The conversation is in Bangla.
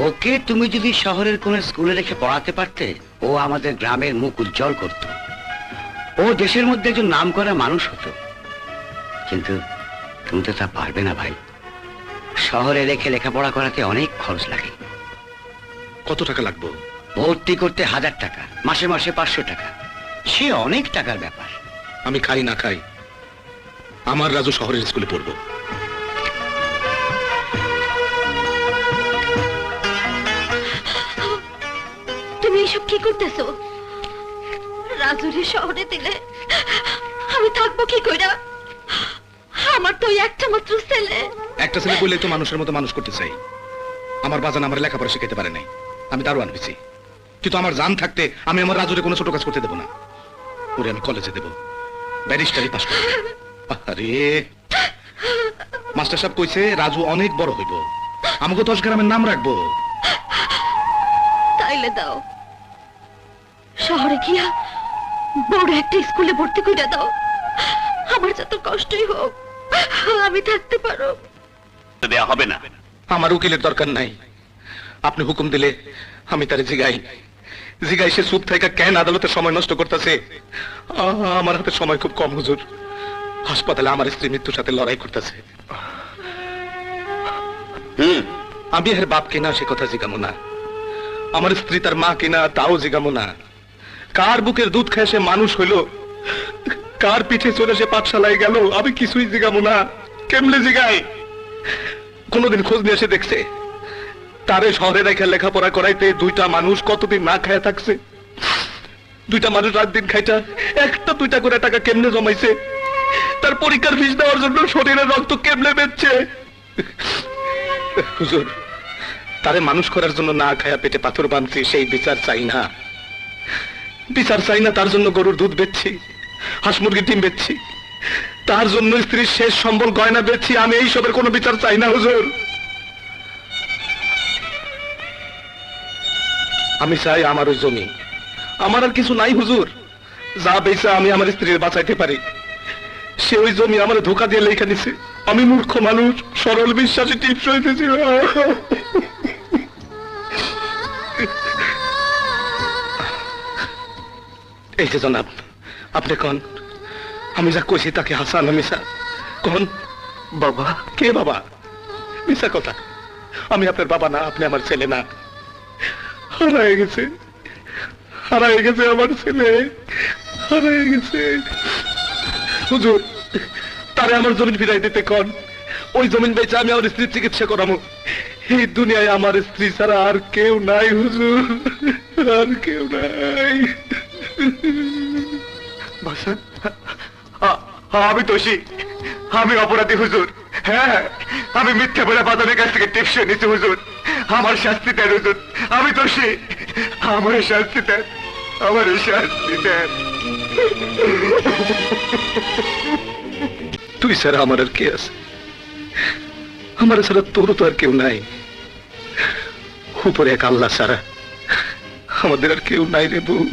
ওকে তুমি যদি শহরের কোন স্কুলে রেখে পড়াতে পারতে, ও আমাদের গ্রামের মুখ উজ্জ্বল করত, ও দেশের মধ্যে একজন নামকরা মানুষ হতো। কিন্তু তুমি তো তা পারবে না ভাই। শহরে রেখে লেখাপড়া করাতে অনেক খরচ লাগে। কত টাকা লাগবে? ভর্তি করতে 1000 টাকা, মাসে মাসে 500 টাকা, সে অনেক টাকার ব্যাপার। আমি খাই না খাই, আমার রাজু শহরের স্কুলে পড়বো। তুমি এসব কি করতেছো? রাজুরে শহরে দিলে আমি থাকবো কি কইরা? আমার তো একটা মাত্র ছেলে। একটা ছেলে বললে তো মানুষের মতো মানুষ করতে চাই। আমার বাজান আমার লেখাপড়া শিখাতে পারে নাই, আমি দারোয়ান হয়েছি। কিন্তু আমার জান থাকতে আমি আমার রাজুরে কোনো ছোট কাজ করতে দেবো না। ওরে আমি কলেজে দেবো, ব্যারিস্টারি পাস করবে। আরে মাস্টার সাহেব কইছে রাজু অনেক বড় হইব, আমাকে 10 গ্রামের নাম রাখবো। তাইলে দাও, শহরে গিয়া বড় একটা স্কুলে ভর্তি করে দাও। আমার যত কষ্টই হোক আমি থাকতে পারো। দেয়া হবে না। আমার উকিলের দরকার নাই, আপনি হুকুম দিলে আমি তারে জিগাই জিগাই সে চুপ থেকে কেন আদালতে সময় নষ্ট করতেছে? আমার হাতে সময় খুব কম হুজুর। হাসপাতালে আমার স্ত্রী মৃত্যুর সাথে লড়াই করতেছে। আমি এর বাপ কিনা সে কথা জিগামো না, আমার স্ত্রী তার মা কিনা তাও জিগামো না। কার বুকের দুধ খেয়ে সে মানুষ হইল, কার পিঠে চলে সে পাঠশালায় গেল, আমি কিছুই জিগামো না। কেমনে জিগাই? কোনদিন খোঁজ নিয়ে এসে দেখছে তারে শহরে রেখে লেখাপড়া করাইতে 2টা মানুষ কতদিন না খায়া থাকছে? 2টা মানুষ রাত দিন খাইটা 1টা-2টা করে টাকা কেমনে জমাইছে? তার পরীক্ষার ফিস দেওয়ার জন্য শরীরের রক্ত কেমনে বেচছে? হুজুর, তারে মানুষ করার জন্য না খায়া পেটে পাথর বাঁধছি, সেই বিচার চাই না। বিচার চাই না তার জন্য গরুর দুধ বেচছি, হাঁস মুরগির ডিম বেচছি, তার জন্য স্ত্রীর শেষ সম্বল গয়না বেচছি। আমি এই সবের কোনো বিচার চাই না হুজুর। আমি চাই আমার ওই জমি। আমার আর কিছু নাই হুজুর, যা বেচা আমি আমার স্ত্রীর বাঁচাইতে পারি। সে ওই জমি আমার ধোকা দিয়ে লেখা নিছে। আমি মূর্খ মানুষ, সরল বিশ্বাসী টিপস হইতেছি। এই যে জনাব, আপনি কন আমি যা কইছি তাকে হাসান না মিশা? কন বাবা। কে বাবা? মিশা কথা। আমি আপনার বাবা না, আপনি আমার ছেলে না। হারায় গেছে, হারায় গেছে আমার ছেলে, হারায় গেছে। হুজুর, তারে আমার জমিন ফিরাই দিতে কন। ওই জমিন বেচে আমি আমার স্ত্রীর চিকিৎসা করাবো। এই দুনিয়ায় আমার স্ত্রী ছাড়া আর কেউ নাই হুজুর, আর কেউ নাই। আমি দোষী, আমি অপরাধী হুজুর। হ্যাঁ, আমি মিথ্যা বলে বাদনের কাছ থেকে টিপস নিচ্ছি হুজুর। আমার শাস্তি দেন হুজুর, আমি দোষী। আমার শাস্তি দেন, আমার শাস্তি দেন। তুই ছাড়া আমার আর কে আছে? আমার ছাড়া তোর তো আর কেউ নাই। উপরে এক আল্লাহ ছাড়া আমাদের আর কেউ নাই রে বউ।